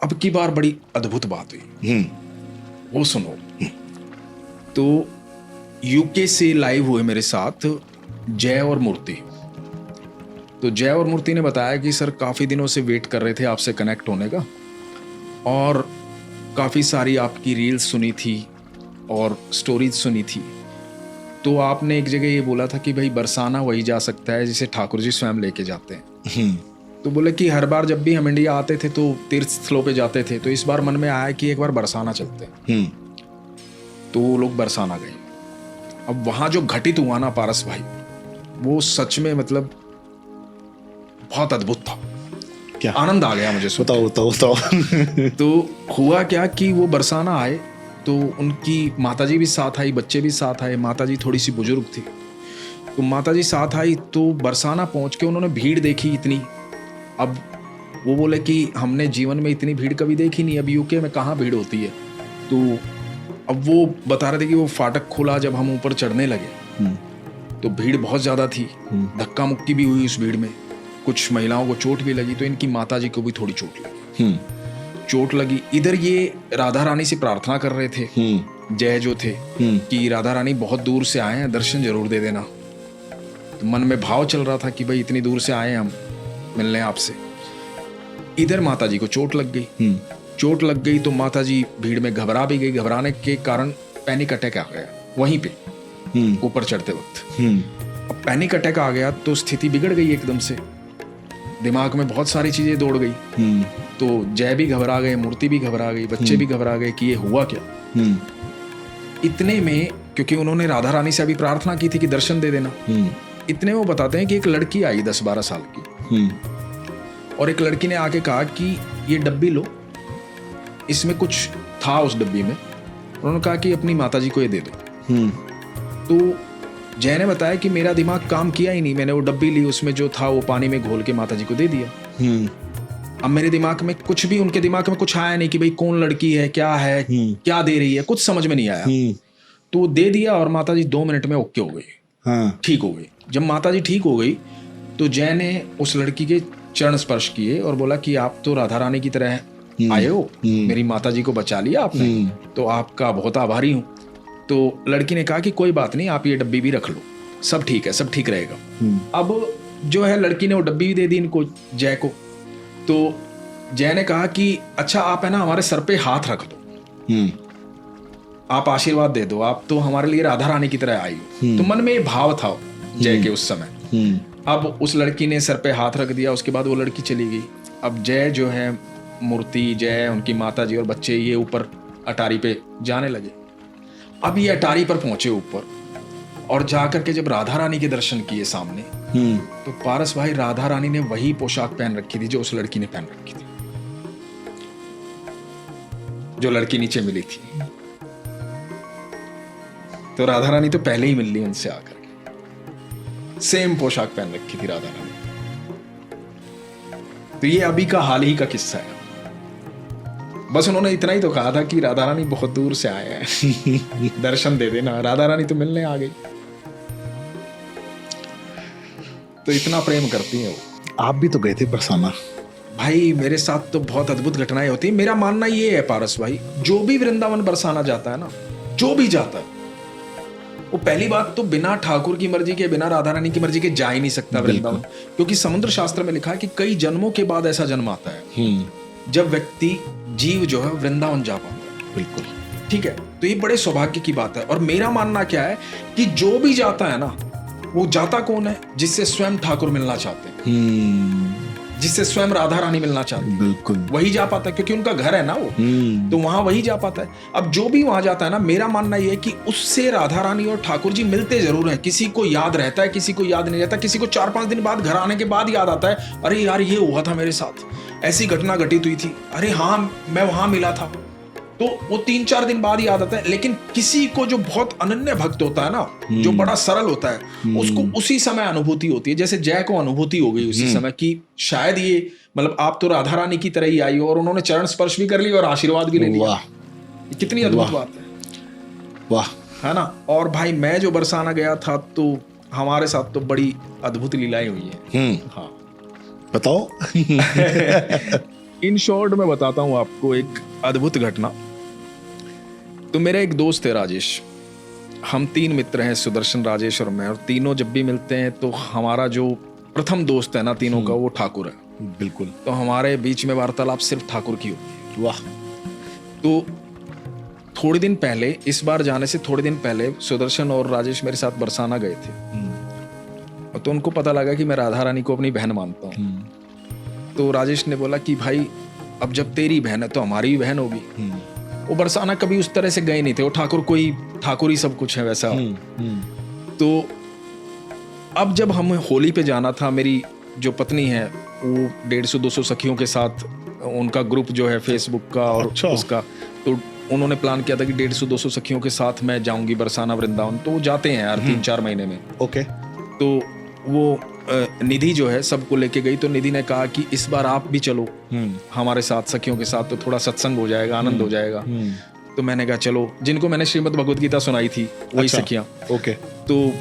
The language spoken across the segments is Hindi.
अब की बार बड़ी अद्भुत बात हुई, वो सुनो। तो यूके से लाइव हुए मेरे साथ जय और मूर्ति। तो जय और मूर्ति ने बताया कि सर काफ़ी दिनों से वेट कर रहे थे आपसे कनेक्ट होने का, और काफ़ी सारी आपकी रील्स सुनी थी और स्टोरीज सुनी थी। तो आपने एक जगह ये बोला था कि भाई बरसाना वही जा सकता है जिसे ठाकुर जी स्वयं लेके जाते हैं। तो बोले कि हर बार जब भी हम इंडिया आते थे तो तीर्थ स्थलों पे जाते थे, तो इस बार मन में आया कि एक बार बरसाना चलते हैं। तो वो लोग बरसाना गए। अब वहाँ जो घटित हुआ ना पारस भाई, वो सच में मतलब बहुत अद्भुत था। क्या आनंद आ गया मुझे। बताओ। तो हुआ क्या कि वो बरसाना आए तो उनकी माताजी भी साथ आई, बच्चे भी साथ आए। माताजी थोड़ी सी बुजुर्ग थी, तो माताजी साथ आई। तो बरसाना पहुंच के उन्होंने भीड़ देखी इतनी। अब वो बोले कि हमने जीवन में इतनी भीड़ कभी देखी नहीं, अब यूके में कहाँ भीड़ होती है। तो अब वो बता रहे थे कि वो फाटक खुला जब हम ऊपर चढ़ने लगे तो भीड़ बहुत ज़्यादा थी, धक्का मुक्की भी हुई उस भीड़ में, कुछ महिलाओं को चोट भी लगी। तो इनकी माताजी को भी थोड़ी चोट लगी। इधर ये राधा रानी से प्रार्थना कर रहे थे, जय जो थे, कि राधा रानी बहुत दूर से आए हैं, दर्शन जरूर दे देना। तो मन में भाव चल रहा था कि भाई इतनी दूर से आए हैं हम मिलने आपसे। इधर माताजी को चोट लग गई। तो माताजी भीड़ में घबरा भी गई। घबराने के कारण पैनिक अटैक आ गया वहीं पे ऊपर चढ़ते वक्त। अब पैनिक अटैक आ गया तो स्थिति बिगड़ गई एकदम से, दिमाग में बहुत सारी चीजें दौड़ गई। तो जय भी घबरा गए, मूर्ति भी घबरा गई, बच्चे भी घबरा गए कि ये हुआ क्या। इतने में, क्योंकि उन्होंने राधा रानी से अभी प्रार्थना की थी कि दर्शन दे देना, इतने में वो बताते हैं कि एक लड़की आई 10-12 साल की, और एक लड़की ने आके कहा कि ये डब्बी लो, इसमें कुछ था उस डब्बी में। उन्होंने कहा कि अपनी माताजी को ये दे दो। तो जय ने बताया कि मेरा दिमाग काम किया ही नहीं, मैंने वो डब्बी ली, उसमें जो था वो पानी में घोल के माताजी को दे दिया। अब मेरे दिमाग में कुछ भी, उनके दिमाग में कुछ आया नहीं कि भाई कौन लड़की है, क्या है, क्या दे रही है, कुछ समझ में नहीं आया। तो वो दे दिया और माताजी 2 मिनट में ओके हो गई, ठीक हो गई। जब माताजी ठीक हो गई तो जय ने उस लड़की के चरण स्पर्श किए और बोला कि आप तो राधा रानी की तरह आए हो, मेरी माताजी को बचा लिया आपने, तो आपका बहुत आभारी हूँ। तो लड़की ने कहा कि कोई बात नहीं, आप ये डब्बी भी रख लो, सब ठीक है, सब ठीक रहेगा। अब जो है लड़की ने वो डब्बी भी दे दी इनको, जय को। तो जय ने कहा कि अच्छा आप है ना हमारे सर पे हाथ रख दो, आप आशीर्वाद दे दो, आप तो हमारे लिए राधा रानी की तरह आई हो। तो मन में ये भाव था जय के उस समय। अब उस लड़की ने सर पे हाथ रख दिया, उसके बाद वो लड़की चली गई। अब जय जो है, मूर्ति, जय, उनकी माताजी और बच्चे ये ऊपर अटारी पे जाने लगे। अब ये अटारी पर पहुंचे ऊपर, और जाकर के जब राधा रानी के दर्शन किए सामने, तो पारस भाई राधा रानी ने वही पोशाक पहन रखी थी जो उस लड़की ने पहन रखी थी, जो लड़की नीचे मिली थी। तो राधा रानी तो पहले ही मिल ली उनसे आकर, सेम पोशाक पहन रखी थी राधा रानी। तो ये अभी का हाल ही का किस्सा है। बस उन्होंने इतना ही तो कहा था कि राधा रानी बहुत दूर से आए हैं, दर्शन दे देना। राधा रानी तो मिलने आ गई। तो इतना प्रेम करती हैं वो। आप भी तो गए थे बरसाना। भाई मेरे साथ तो बहुत अद्भुत घटनाएं होती हैं। मेरा मानना ये है पारस भाई, जो भी वृंदावन बरसाना जाता है ना, जो भी जाता है, वो पहली बात तो बिना ठाकुर की मर्जी के, बिना राधा रानी की मर्जी के जा ही नहीं सकता वृंदावन। क्योंकि समुद्र शास्त्र में लिखा है कि कई जन्मों के बाद ऐसा जन्म आता है जब व्यक्ति, जीव जो है वृंदावन जा पाता है। बिल्कुल ठीक है, तो ये बड़े सौभाग्य की बात है। और मेरा मानना क्या है कि जो भी जाता है ना, वो जाता कौन है? जिससे स्वयं ठाकुर मिलना चाहते हैं, जिससे स्वयं राधा रानी मिलना चाहती है, बिल्कुल वही जा पाता है, क्योंकि उनका घर है ना वो, तो वहां वही जा पाता है। अब जो भी वहां जाता है ना, मेरा मानना यह है कि उससे राधा रानी और ठाकुर जी मिलते जरूर हैं। किसी को याद रहता है, किसी को याद नहीं रहता, किसी को 4-5 दिन बाद घर आने के बाद याद आता है, अरे यार ये हुआ था मेरे साथ, ऐसी घटना घटित हुई थी, अरे हाँ मैं वहां मिला था। तो वो 3-4 दिन बाद याद आता है। लेकिन किसी को जो बहुत अनन्य भक्त होता है ना, जो बड़ा सरल होता है, उसको उसी समय अनुभूति होती है। जैसे जय को अनुभूति हो गई उसी समय कि शायद ये, मतलब आप तो राधा रानी की तरह ही आई हो, और उन्होंने चरण स्पर्श भी कर लिया और आशीर्वाद भी ले लिया। वाह, कितनी अद्भुत बात है, वाह, है ना। और भाई मैं जो बरसाना गया था, तो हमारे साथ तो बड़ी अद्भुत लीलाएं हुई है। हाँ बताओ। इन शॉर्ट मैं बताता हूँ आपको एक अद्भुत घटना। तो मेरा एक दोस्त है राजेश, हम 3 मित्र हैं, सुदर्शन, राजेश और मैं, और तीनों जब भी मिलते हैं तो हमारा जो प्रथम दोस्त है ना तीनों का, वो ठाकुर है। बिल्कुल। तो हमारे बीच में वार्तालाप सिर्फ ठाकुर की होती वाह। है। तो थोड़े दिन पहले, इस बार जाने से थोड़े दिन पहले, सुदर्शन और राजेश मेरे साथ बरसाना गए थे। तो उनको पता लगा कि मैं राधा रानी को अपनी बहन मानता हूँ। तो राजेश ने बोला कि भाई अब जब तेरी बहन है तो हमारी भी बहन होगी। वो बरसाना कभी उस तरह से गए नहीं थे, वो ठाकुर ही सब कुछ है वैसा। तो अब जब हम होली पे जाना था, मेरी जो पत्नी है वो 150-200 सखियों के साथ, उनका ग्रुप जो है फेसबुक का और उसका, तो उन्होंने प्लान किया था कि 150-200 सखियों के साथ मैं जाऊंगी बरसाना वृंदावन। तो वो जाते हैं यार 3-4 महीने में। ओके। तो वो निधि जो है सबको लेके गई। तो निधि ने कहा कि इस बार आप भी चलो हमारे साथ सखियों के साथ, तो थोड़ा सत्संग हो जाएगा, आनंद हो जाएगा। तो मैंने कहा चलो, जिनको मैंने श्रीमद् भगवद गीता सुनाई थी वही सखियां। ओके। तो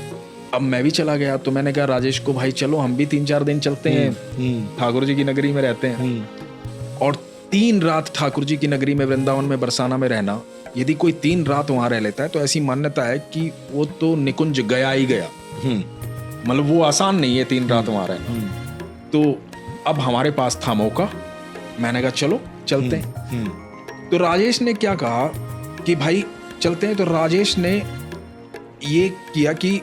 अब मैं भी चला गया। तो मैंने कहा राजेश को, भाई चलो हम भी 3-4 दिन चलते हैं, ठाकुर जी की नगरी में रहते हैं। और 3 रात ठाकुर जी की नगरी में, वृंदावन में, बरसाना में रहना, यदि कोई 3 रात वहां रह लेता है तो ऐसी मान्यता है कि वो तो निकुंज गया ही गया। मतलब वो आसान नहीं है 3 रात वहां रहना। तो अब हमारे पास था मौका, मैंने कहा चलो चलते हैं। तो राजेश ने क्या कहा कि भाई चलते हैं। तो राजेश ने ये किया कि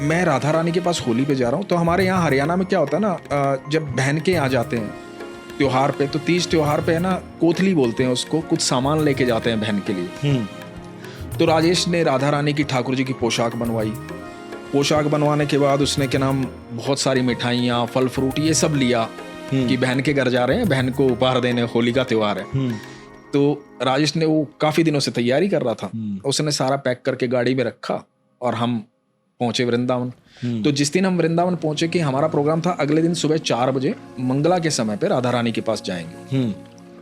मैं राधा रानी के पास होली पे जा रहा हूँ। तो हमारे यहाँ हरियाणा में क्या होता है ना, जब बहन के यहाँ जाते हैं त्योहार पे, तो तीज त्योहार पे है ना, कोथली बोलते हैं उसको, कुछ सामान लेके जाते हैं बहन के लिए। तो राजेश ने राधा रानी की, ठाकुर जी की पोशाक बनवाई। पोशाक बनवाने के बाद उसने क्या नाम, बहुत सारी मिठाइयाँ, फल फ्रूट, ये सब लिया कि बहन के घर जा रहे हैं, बहन को उपहार देने, होली का त्योहार है। तो राजेश ने वो काफी दिनों से तैयारी कर रहा था, उसने सारा पैक करके गाड़ी में रखा और हम पहुंचे वृंदावन। तो जिस दिन हम वृंदावन पहुंचे कि हमारा प्रोग्राम था अगले दिन सुबह 4 बजे मंगला के समय पे राधा रानी के पास जाएंगे,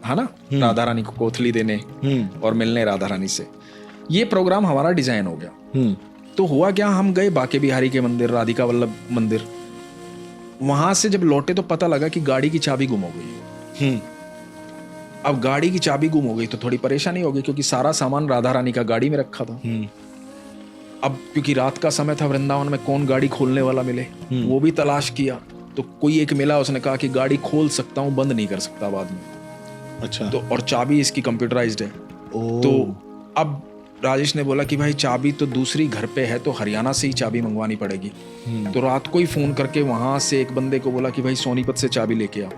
है ना, राधा रानी को कोथली देने और मिलने राधा रानी से। ये प्रोग्राम हमारा डिजाइन हो गया। तो हुआ क्या, हम गए बाके बिहारी के मंदिर, राधिका वल्लभ मंदिर। वहां से जब लौटे तो पता लगा कि गाड़ी की चाबी गुम हो गई। अब गाड़ी की चाबी गुम हो गई तो थोड़ी परेशानी हो गई, क्योंकि सारा सामान राधा रानी का गाड़ी में रखा था। अब क्योंकि रात का समय था, वृंदावन में कौन गाड़ी खोलने वाला मिले, वो भी तलाश किया। तो कोई एक मिला, उसने कहा कि गाड़ी खोल सकता हूँ, बंद नहीं कर सकता बाद में। अच्छा। तो और चाबी इसकी कंप्यूटराइज्ड है। तो अब राजेश ने बोला कि भाई चाबी तो दूसरी घर पे है, तो हरियाणा से ही चाबी मंगवानी पड़ेगी। तो रात को ही फोन करके वहां से एक बंदे को बोला कि भाई सोनीपत से चाबी लेके आ।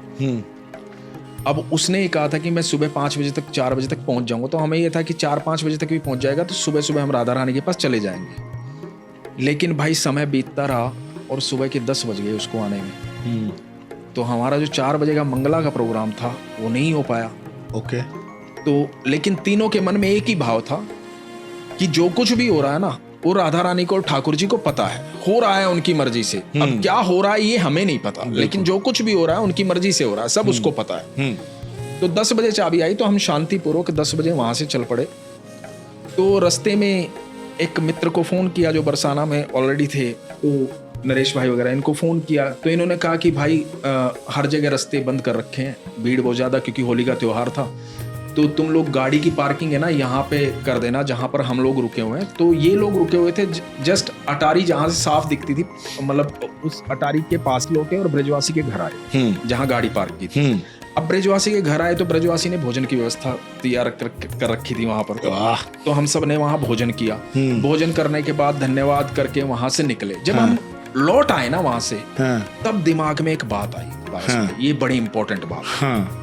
अब उसने ये कहा था कि मैं सुबह 5 बजे तक, 4 बजे तक पहुंच जाऊंगा। तो हमें ये था कि 4-5 बजे तक भी पहुंच जाएगा तो सुबह सुबह हम राधा रानी के पास चले जाएंगे। लेकिन भाई समय बीतता रहा और सुबह के 10 बज गए उसको आने में। तो हमारा जो 4 बजे का मंगला का प्रोग्राम था वो नहीं हो पाया। ओके। तो लेकिन तीनों के मन में एक ही भाव था कि जो कुछ भी हो रहा है ना, वो राधा रानी को और ठाकुर जी को पता है, हो रहा है उनकी मर्जी से। अब क्या हो रहा है ये हमें नहीं पता, लेकिन जो कुछ भी हो रहा है उनकी मर्जी से हो रहा है, सब उसको पता है। तो 10 बजे चाबी आई तो हम शांतिपूर्वक 10 बजे वहां से चल पड़े। तो रास्ते में एक मित्र को फोन किया जो बरसाना में ऑलरेडी थे, तो नरेश भाई वगैरह, इनको फोन किया। तो इन्होंने कहा कि भाई हर जगह रास्ते बंद कर रखे हैं, भीड़ बहुत ज्यादा, क्योंकि होली का त्योहार था। तो तुम लोग गाड़ी की पार्किंग है ना यहाँ पे कर देना जहाँ पर हम लोग रुके हुए हैं। तो ये लोग रुके हुए थे जस्ट अटारी, जहाँ से साफ दिखती थी, मतलब उस अटारी के पास लोग थे, और ब्रजवासी के घर आए जहाँ गाड़ी पार्क की थी। अब ब्रजवासी के घर आए तो ब्रजवासी ने भोजन की व्यवस्था तैयार कर रखी थी वहां पर। तो हम सब ने वहां भोजन किया। भोजन करने के बाद धन्यवाद करके वहां से निकले। जब हम लौट आए ना वहां से, तब दिमाग में एक बात आई, ये बड़ी इंपॉर्टेंट बात।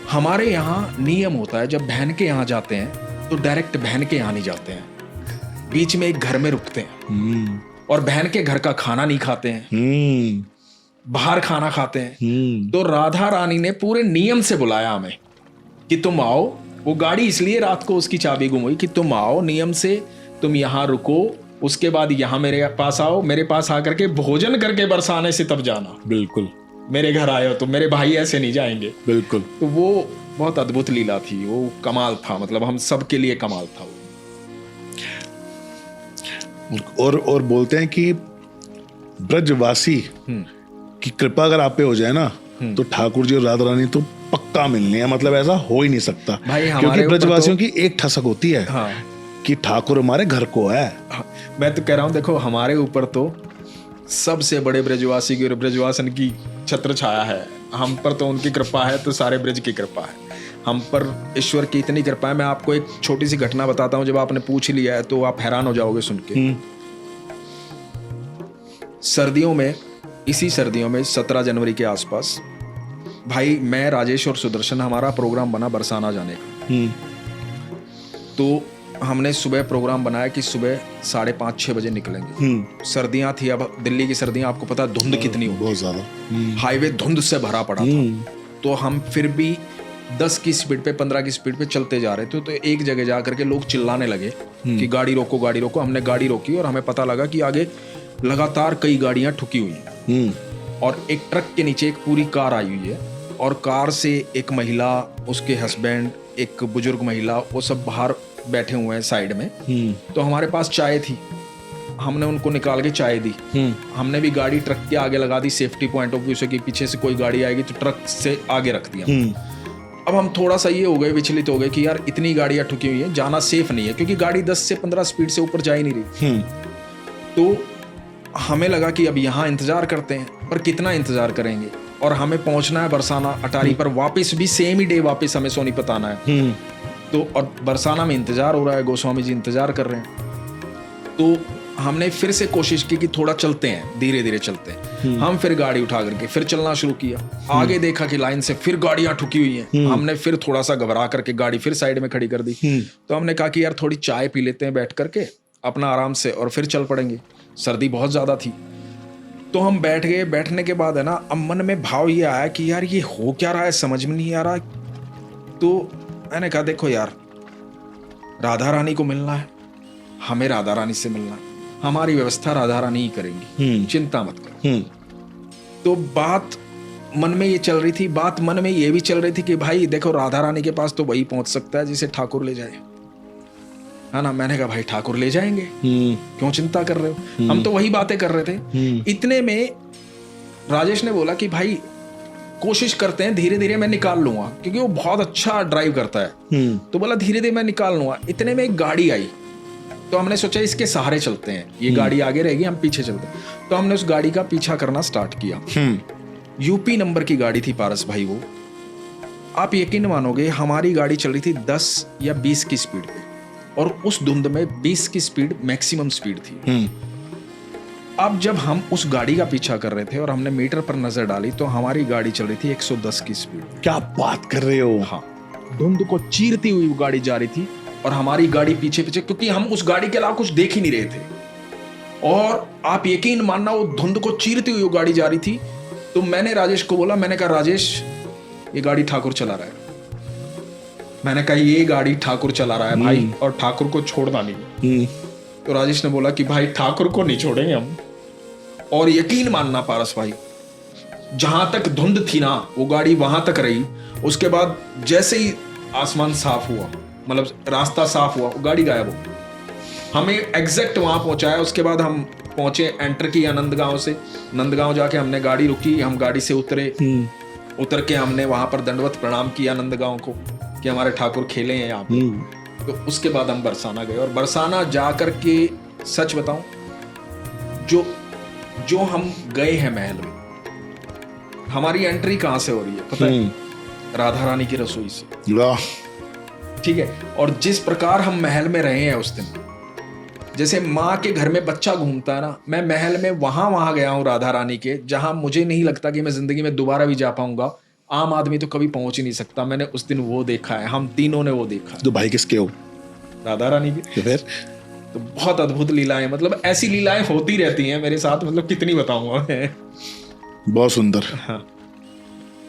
हमारे यहाँ नियम होता है, जब बहन के यहाँ जाते हैं तो डायरेक्ट बहन के यहाँ नहीं जाते हैं, बीच में एक घर में रुकते हैं और बहन के घर का खाना नहीं खाते हैं, बाहर खाना खाते हैं। तो राधा रानी ने पूरे नियम से बुलाया हमें कि तुम आओ। वो गाड़ी इसलिए रात को उसकी चाबी गुम हुई कि तुम आओ, नियम से तुम यहाँ रुको, उसके बाद यहाँ मेरे पास आओ, मेरे पास आकर के भोजन करके बरसाने से तब जाना। बिल्कुल, मेरे घर आए हो तो मेरे भाई ऐसे नहीं जाएंगे। बिल्कुल। तो वो बहुत अद्भुत लीला थी, वो कमाल था, मतलब हम सब के लिए कमाल था वो। और बोलते हैं कि ब्रजवासी की कृपा अगर आप पे हो जाए ना, तो ठाकुर जी और राधा रानी तो पक्का मिलनी है, मतलब ऐसा हो ही नहीं सकता भाई, हमारे क्योंकि ऊपर ब्रजवासियों की एक ठसक होती है हाँ कि ठाकुर हमारे घर को है। हाँ, मैं तो कह रहा हूँ, देखो हमारे ऊपर तो सबसे बड़े ब्रजवासी की और ब्रजवासन की छत्र छाया है। हम पर तो उनकी कृपा है, तो सारे ब्रज की कृपा है। हम पर ईश्वर की इतनी कृपा है। मैं आपको एक छोटी सी घटना बताता हूँ, जब आपने पूछ ही लिया है तो आप हैरान हो जाओगे सुन के। सर्दियों में, इसी सर्दियों में 17 जनवरी के आसपास, भाई मैं, राजेश और सुदर्शन, हमारा प्रोग्राम बना बरसाना जाने का। तो हमने सुबह प्रोग्राम बनाया कि सुबह 5:30-6 बजे निकलेंगे। सर्दियां थी, अब दिल्ली की सर्दियां आपको पता है धुंध कितनी होती है, बहुत ज्यादा। हाईवे धुंध से भरा पड़ा था। तो हम फिर भी 10 की स्पीड पे, 15 की स्पीड पे चलते जा रहे थे। तो एक जगह जा करके लोग चिल्लाने लगे कि गाड़ी रोको, गाड़ी रोको। हमने गाड़ी रोकी और हमें पता लगा कि आगे लगातार कई गाड़ियां ठुकी हुई हैं और एक ट्रक के नीचे एक पूरी कार आई हुई है और कार से एक महिला, उसके हस्बैंड, एक बुजुर्ग महिला, वो सब बाहर बैठे हुए हैं साइड में। तो हमारे पास चाय थी, हमने उनको निकाल के चाय दी। हमने भी गाड़ी ट्रक के आगे लगा दी, सेफ्टी पॉइंट ऑफ व्यू से कि पीछे से कोई गाड़ी आएगी तो ट्रक से आगे रख दिया। अब हम थोड़ा सा ये हो गए, विचलित हो गए कि यार इतनी गाड़ियां ठुकी हुई हैं, जाना सेफ नहीं है, क्योंकि गाड़ी 10 से 15 स्पीड से ऊपर जा ही नहीं रही। तो हमें लगा कि अब यहाँ इंतजार करते हैं, पर कितना इंतजार करेंगे, और हमें पहुंचना है बरसाना अटारी पर, वापस भी सेम ही डे वापस हमें सोनीपत आना है। तो और बरसाना में इंतजार हो रहा है, गोस्वामी जी इंतजार कर रहे हैं। तो हमने फिर से कोशिश की कि थोड़ा चलते हैं, धीरे धीरे चलते हैं। हम फिर गाड़ी उठा करके फिर चलना शुरू किया। आगे देखा कि लाइन से फिर गाड़ियां ठुकी हुई हैं। हमने फिर थोड़ा सा घबरा करके गाड़ी फिर साइड में खड़ी कर दी। तो हमने कहा कि यार थोड़ी चाय पी लेते हैं बैठ करके अपना आराम से, और फिर चल पड़ेंगे। सर्दी बहुत ज्यादा थी। तो हम बैठ गए। बैठने के बाद है ना, अब मन में भाव ये आया कि यार ये हो क्या रहा है, समझ में नहीं आ रहा। तो मैंने कहा देखो यार, राधा रानी को मिलना है, हमें राधा रानी से मिलना है, हमारी व्यवस्था राधा रानी ही करेंगी, चिंता मत करो। तो बात मन में ये चल रही थी, बात मन में ये भी चल रही थी कि भाई देखो, राधा रानी के पास तो वही पहुंच सकता है जिसे ठाकुर ले जाए, है ना। मैंने कहा भाई ठाकुर ले जाएंगे, क्यों चिंता कर रहे हो, हम तो वही बातें कर रहे थे। इतने में राजेश ने बोला कि भाई कोशिश करते हैं, धीरे धीरे मैं निकाल लूंगा, क्योंकि वो बहुत अच्छा ड्राइव करता है। तो बोला धीरे धीरे मैं निकाल लूंगा। इतने में एक गाड़ी आई, तो हमने सोचा इसके सहारे चलते हैं, ये गाड़ी आगे रहेगी, हम पीछे चलते हैं। तो हमने उस गाड़ी का पीछा करना स्टार्ट किया। यूपी नंबर की गाड़ी थी पारस भाई वो। आप यकीन मानोगे, हमारी गाड़ी चल रही थी 10 या 20 की स्पीड पे, और उस धुंध में 20 की स्पीड मैक्सिमम स्पीड थी। अब जब हम उस गाड़ी का पीछा कर रहे थे और हमने मीटर पर नजर डाली, तो हमारी गाड़ी चल रही थी 110 की स्पीड। क्या बात कर रहे हो। हाँ, धुंध को चीरती हुई वो गाड़ी जा रही थी और हमारी गाड़ी पीछे पीछे, क्योंकि हम उस गाड़ी के अलावा कुछ देख ही नहीं रहे थे। और आप यकीन मानना, वो धुंध को चीरती हुई वो गाड़ी जा रही थी। तो मैंने राजेश को बोला, मैंने कहा राजेश ये गाड़ी ठाकुर चला रहा है। मैंने कहा ये गाड़ी ठाकुर चला रहा है भाई, और ठाकुर को छोड़ना नहीं। तो राजेश ने बोला कि भाई ठाकुर को नहीं छोड़ेंगे हम। और यकीन मानना पारस भाई, जहां तक धुंध थी ना, वो गाड़ी वहां तक रही। उसके बाद जैसे ही आसमान साफ हुआ, मतलब रास्ता साफ हुआ, वो गाड़ी गायब हो गई। हमें एग्जैक्ट वहां पहुंचाया। उसके बाद हम पहुंचे, एंटर किया नंदगांव से। नंदगांव जाके हमने गाड़ी रुकी, हम गाड़ी से उतरे। उतर के हमने वहां पर दंडवत प्रणाम किया नंदगांव को कि हमारे ठाकुर खेले हैं यहाँ पे। तो उसके बाद हम बरसाना गए, और बरसाना जाकर के सच बताऊं, जो हम गए हैं महल में, हमारी एंट्री कहां से हो रही है पता है? राधा रानी की रसोई से। वाह, ठीक है। और जिस प्रकार हम महल में रहे हैं उस दिन, जैसे माँ के घर में बच्चा घूमता है ना, मैं महल में वहां गया हूँ राधा रानी के, जहां मुझे नहीं लगता कि मैं जिंदगी में दोबारा भी जा पाऊंगा। आम आदमी तो कभी पहुंच ही नहीं सकता। मैंने उस दिन वो देखा है, हम तीनों ने वो देखा है। तो भाई किसके हो? राधा रानी की। तो फिर तो बहुत अद्भुत लीलाएं, मतलब ऐसी लीलाएं होती रहती हैं मेरे साथ, मतलब कितनी बताऊंगा मैं। बहुत सुंदर। हाँ।